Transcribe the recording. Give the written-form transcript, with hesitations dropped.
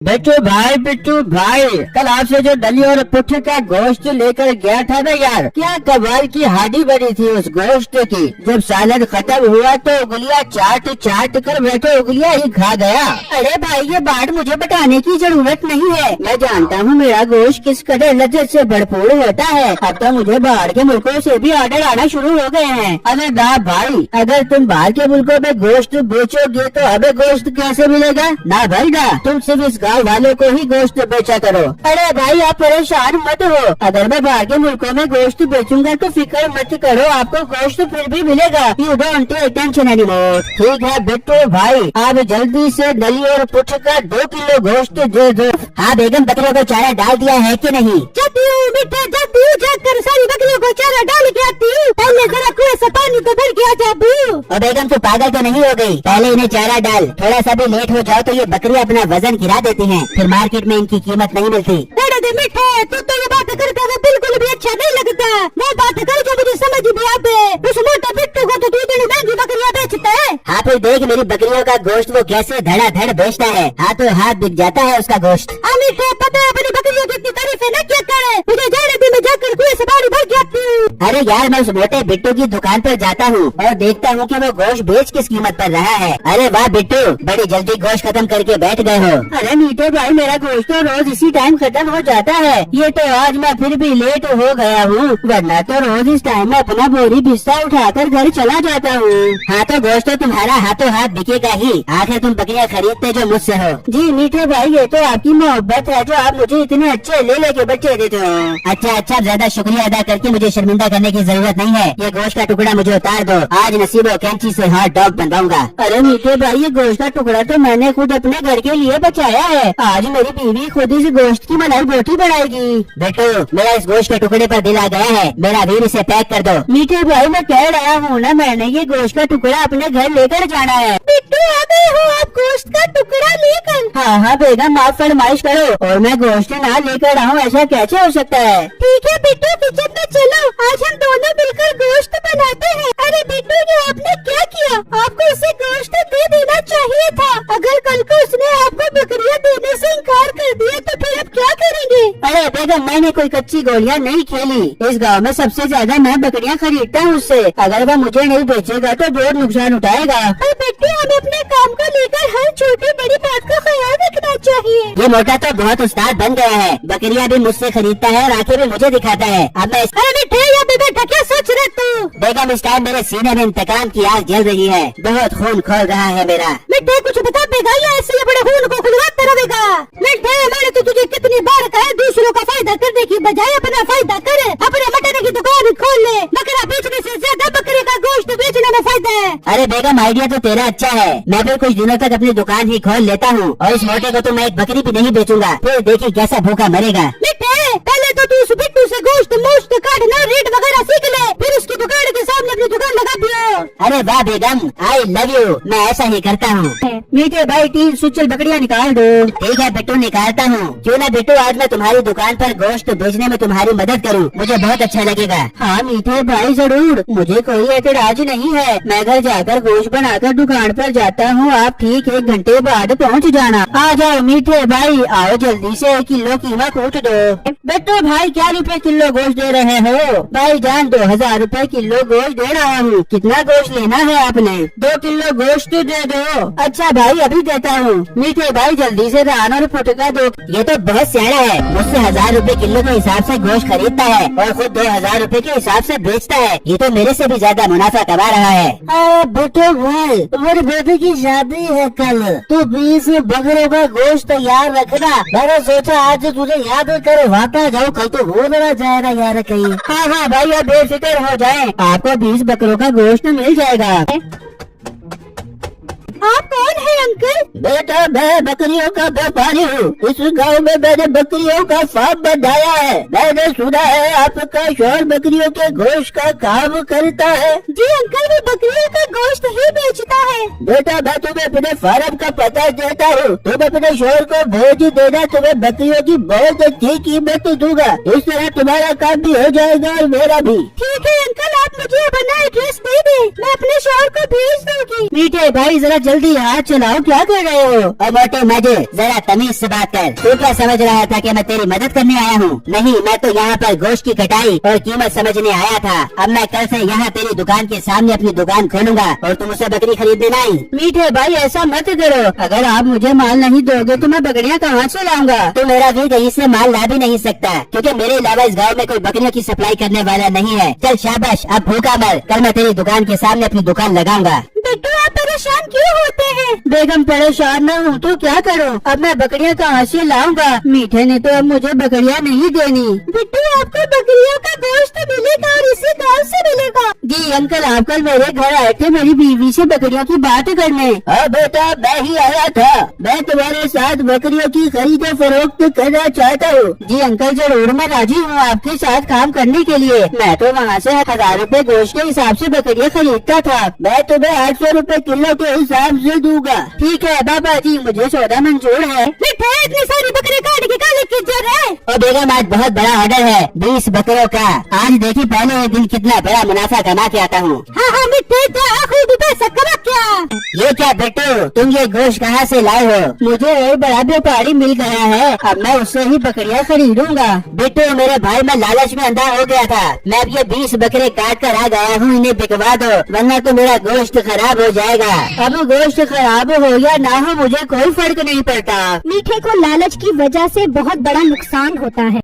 बिट्टू भाई कल आपसे जो दली और पुट्ठ का गोश्त लेकर गया था ना यार, क्या कमाल की हाडी बनी थी उस गोश्त की। जब सालन खत्म हुआ तो उंगलियां चाट कर बैठे उंगलियां ही खा गया। अरे भाई ये बात मुझे बताने की जरूरत नहीं है, मैं जानता हूँ मेरा गोश्त किस कदर लज्जत से भरपूर होता है। अब तो मुझे बाहर के मुल्कों से भी ऑर्डर आना शुरू हो गए हैं। अरे ना भाई, अगर तुम बाहर के मुल्कों में गोश्त बेचोगे तो हमें गोश्त कैसे मिलेगा? ना भाई ना, तुम सिर्फ इस गाँव वालों को ही गोश्त बेचा करो। अरे भाई आप परेशान मत हो, अगर मैं बाहर के मुल्कों में गोश्त बेचूंगा तो फिक्र मत करो, आपको गोश्त फिर भी मिलेगा। You don't take tension anymore. ठीक है बिट्टू भाई, आप जल्दी से दली और पुट्ठ का 2 किलो गोश्त दे दो। हाँ बेगम, बकरियों को चारा डाल दिया है कि नहीं? जाकर सारी बकरियों को चारा डाल के आती हूँ। पहले जरा कुएं से पानी तो भर के आ जा अबू। और बेगम तू पागल तो नहीं हो गई? पहले इन्हें चारा डाल, थोड़ा सा भी लेट हो जाओ तो ये बकरियां अपना वजन गिरा देती हैं, फिर मार्केट में इनकी कीमत नहीं मिलती। मिठे तू तो ये बात करके हमें बिल्कुल भी अच्छा नहीं लगता। मैं बात करके मुझे समझ भी आते, उस मोटा बिट्टू को तो तू इतनी महंगी बकरियां बेचता है। हाँ फिर देख मेरी बकरियों का गोश्त वो कैसे धड़ाधड़ बेचता है, हाथों हाथ बिक जाता है उसका गोश्त। मिठे पता है अपनी बकरियों की इतनी तारीफें न क्या करे, मुझे जाने भी मैं जाकर कुएं से पानी भर के आती हूँ। अरे यार मैं उस मोटे बिट्टू की दुकान पर जाता हूँ और देखता हूँ कि वो गोश्त बेच किस कीमत पर रहा है। अरे वाह बिट्टू, बड़ी जल्दी गोश्त खत्म करके बैठ गए हो। अरे मीठे भाई मेरा गोश्त तो रोज इसी टाइम खत्म हो जाता है, ये तो आज मैं फिर भी लेट हो गया हूँ, वरना तो रोज इस टाइम में अपना बोरी बिस्सा उठाकर घर चला जाता हूँ। हाँ तो गोश्त तो तुम्हारा हाथों हाथ बिकेगा ही, आखिर तुम बकरियां खरीदते जो मुझसे हो। जी मीठे भाई ये तो आपकी मोहब्बत है जो आप मुझे इतने अच्छे ले के बच्चे देते हो। अच्छा ज्यादा शुक्रिया अदा करके मुझे शर्मिंदा करने की जरूरत नहीं है, ये गोश्त का टुकड़ा मुझे उतार दो, आज नसीबो कैंची से हॉट डॉग बनवाऊंगा। अरे मीठे भाई ये गोश्त का टुकड़ा तो मैंने खुद अपने घर के लिए बचाया है, आज मेरी बीवी खुद इस गोश्त की मलाई बोटी बनाएगी। बेटो मेरा इस गोश्त के टुकड़े पर दिल आ गया है, मेरा वीर इसे पैक कर दो। मीठे भाई मैं कह रहा हूँ ना, मैंने ये गोश्त का टुकड़ा अपने घर लेकर जाना है। बिट्टू आ गए हो आप गोश्त का टुकड़ा लेकर? हाँ बेगम आप फरमाइश करो, और मैं गोश्त ना लेकर आऊँ ऐसा कैसे हो सकता है? ठीक है बिट्टू किचन में चलो, आज हम दोनों मिलकर गोश्त बनाते हैं। अरे बिट्टू ये आपने क्या किया, आपको इसे गोश्त दे देना चाहिए था, अगर कल को उसने आपको बकरियां देने से इनकार कर दिया तो फिर आप क्या करेंगे? अरे बेगम मैंने कोई कच्ची गोलियां नहीं खेली, इस गांव में सबसे ज्यादा मैं बकरियां खरीदता हूँ उससे, अगर वो मुझे नहीं बेचेगा तो बहुत नुकसान उठाएगा। बेटे हमें अपने काम को लेकर हर छोटी बड़ी बात का ख्याल रखना चाहिए। ये मोटा तो बहुत उस्ताद बन गया है, बकरियां भी मुझसे खरीदता है और आंखें भी मुझे दिखाता है। अब मैं बेटा क्या सोच रहे तू? बेगम इस टाइम मेरे सीने में इंतकाम की आग जल रही है, बहुत खून खोल रहा है मेरा। मिठे कुछ बता देगा या ऐसे ये बड़े खून को खुलवाते रहेगा? मिठे मैंने तो तुझे कितनी बार कहा है दूसरों का फायदा करने की बजाय अपना फायदा करे, अपने मटन की दुकान खोल ले, बकरा बेचने से ज्यादा बकरे का गोश्त बेचने में फायदा है। अरे बेगम आइडिया तो तेरा अच्छा है, मैं भी कुछ दिनों तक अपनी दुकान ही खोल लेता हूँ और इस मोटे को तो मैं एक बकरी भी नहीं बेचूंगा, फिर देखिए कैसा भूखा मरेगा। मिठे पहले तो तू उस बिट्टू से गोश्त मोश्त काटना रेट वगैरह सीख ले, फिर उसकी दुकान के सामने अपनी दुकान लगा दियो। अरे वाह बेगम आई लव यू, मैं ऐसा ही करता हूँ। मीठे भाई 3 सुचल बकरियां निकाल दो। ठीक है बिट्टू निकालता हूँ, क्यों ना बिट्टू आज मैं तुम्हारी दुकान पर गोश्त बेचने में तुम्हारी मदद करूँ, मुझे बहुत अच्छा लगेगा। हाँ मीठे भाई जरूर, मुझे कोई एतराज नहीं है, मैं घर जाकर गोश्त बनाकर दुकान पर जाता हूँ, आप ठीक 1 घंटे बाद पहुँच जाना। आ जाओ मीठे भाई, आओ जल्दी से 1 किलो कीमा कूट दो। बिट्टू भाई क्या रुपए किलो गोश्त दे रहे हो? भाई जान 2000 रुपए किलो गोश्त दे रहा हूँ, कितना गोश्त लेना है आपने? 2 किलो गोश्त दे दो। अच्छा भाई अभी देता हूँ। मीठे भाई जल्दी से रान और पुट का दो। ये तो बहुत सियाना है, मुझसे 1000 रुपए किलो के हिसाब से गोश्त खरीदता है और खुद 2000 रुपए के हिसाब से बेचता है, ये तो मेरे से भी ज्यादा मुनाफा कमा रहा है। बिट्टू भाई मेरी बेटी की शादी है कल, तो 20 बकरों का गोश्त तैयार रखना, मैंने सोचा आज तुझे याद करवाता जाऊँ, कल तो हो ना जाए ना यार कहीं। हाँ भाई आप बेफिक्र हो जाए, आपको 20 बकरों का गोश्त मिल जाएगा। आप कौन है अंकल? बेटा मैं बकरियों का व्यापारी हूँ, इस गांव में मैंने बकरियों का फार्म बनाया है, मैंने सुना है आपका शौहर बकरियों के गोश्त का काम करता है। जी अंकल वो बकरियों का गोश्त ही बेचता है। बेटा मैं तुम्हें अपने फार्म का पता देता हूँ, तुम अपने शौहर को भेज देना, तुम्हें बकरियों की बहुत अच्छी कीमत दूंगा, इस तरह तुम्हारा काम भी हो जाएगा और मेरा भी। ठीक है अंकल आप मुझे अपना एड्रेस दे दे, मैं अपने शौहर को भेज दूंगी। मीठे भाई जरा जल्दी हाथ चलाओ, क्या कर रहे हो? और मोटे मजे, जरा तमीज से बात कर। तू क्या समझ रहा था कि मैं तेरी मदद करने आया हूँ? नहीं, मैं तो यहाँ पर गोश्त की कटाई और कीमत समझने आया था। अब मैं कल से यहाँ तेरी दुकान के सामने अपनी दुकान खोलूंगा और तुम उसे बकरी खरीद देना ही। मीठे भाई ऐसा मत करो, अगर आप मुझे माल नहीं दोगे तो मैं बकरियाँ कहाँ से लाऊंगा? तो मेरा भी कहीं से माल ला भी नहीं सकता, क्योंकि मेरे अलावा इस गाँव में कोई बकरियों की सप्लाई करने वाला नहीं है। चल शाबाश, अब भूखा मर, कल मैं तेरी दुकान के सामने अपनी दुकान लगाऊंगा। बिट्टू आप परेशान क्यों होते हैं? बेगम परेशान न हूँ तो क्या करूँ, अब मैं बकरियाँ कहाँ से लाऊंगा? मीठे ने तो अब मुझे बकरियाँ नहीं देनी। बिट्टू आपको बकरियों का गोश्त मिलेगा और इसी गाँव से मिलेगा। जी अंकल, आप कल मेरे घर आए थे मेरी बीवी से बकरियों की बात करने। हाँ बेटा, मैं ही आया था, मैं तुम्हारे साथ बकरियों की खरीद फरोख्त करना चाहता हूँ। जी अंकल जरूर, मैं राजी हूँ आपके साथ काम करने के लिए। मैं तो वहाँ से 1000 रुपए गोश्त के हिसाब से बकरियाँ खरीदता था। मैं तुम्हें 800 रुपए किलो के हिसाब से दूंगा। ठीक है बाबा जी, मुझे सौदा मंजूर है। इतनी सारी बकरी काट के काले की जरूरत है। और बेगम आज बहुत बड़ा ऑर्डर है, 20 बकरों का। आज देखी पहले दिन कितना बड़ा मुनाफा कमा के आता हूँ। हाँ मिठे, खुद पैसा कमा क्या? ये क्या बेटू, तुम ये गोश्त कहाँ से लाए हो? मुझे एक बड़ा व्यापारी मिल गया है, अब मैं उससे ही बकरियाँ खरीदूंगा। बेटू मेरे भाई, मैं लालच में अंधा हो गया था। मैं अब ये 20 बकरे काट कर आ गया हूँ, इन्हें बिकवा दो वरना तो मेरा गोश्त खराब हो जाएगा। अब गोश्त खराब हो या ना हो मुझे कोई फर्क नहीं पड़ता। मीठे को लालच की वजह से बहुत बड़ा नुकसान होता है।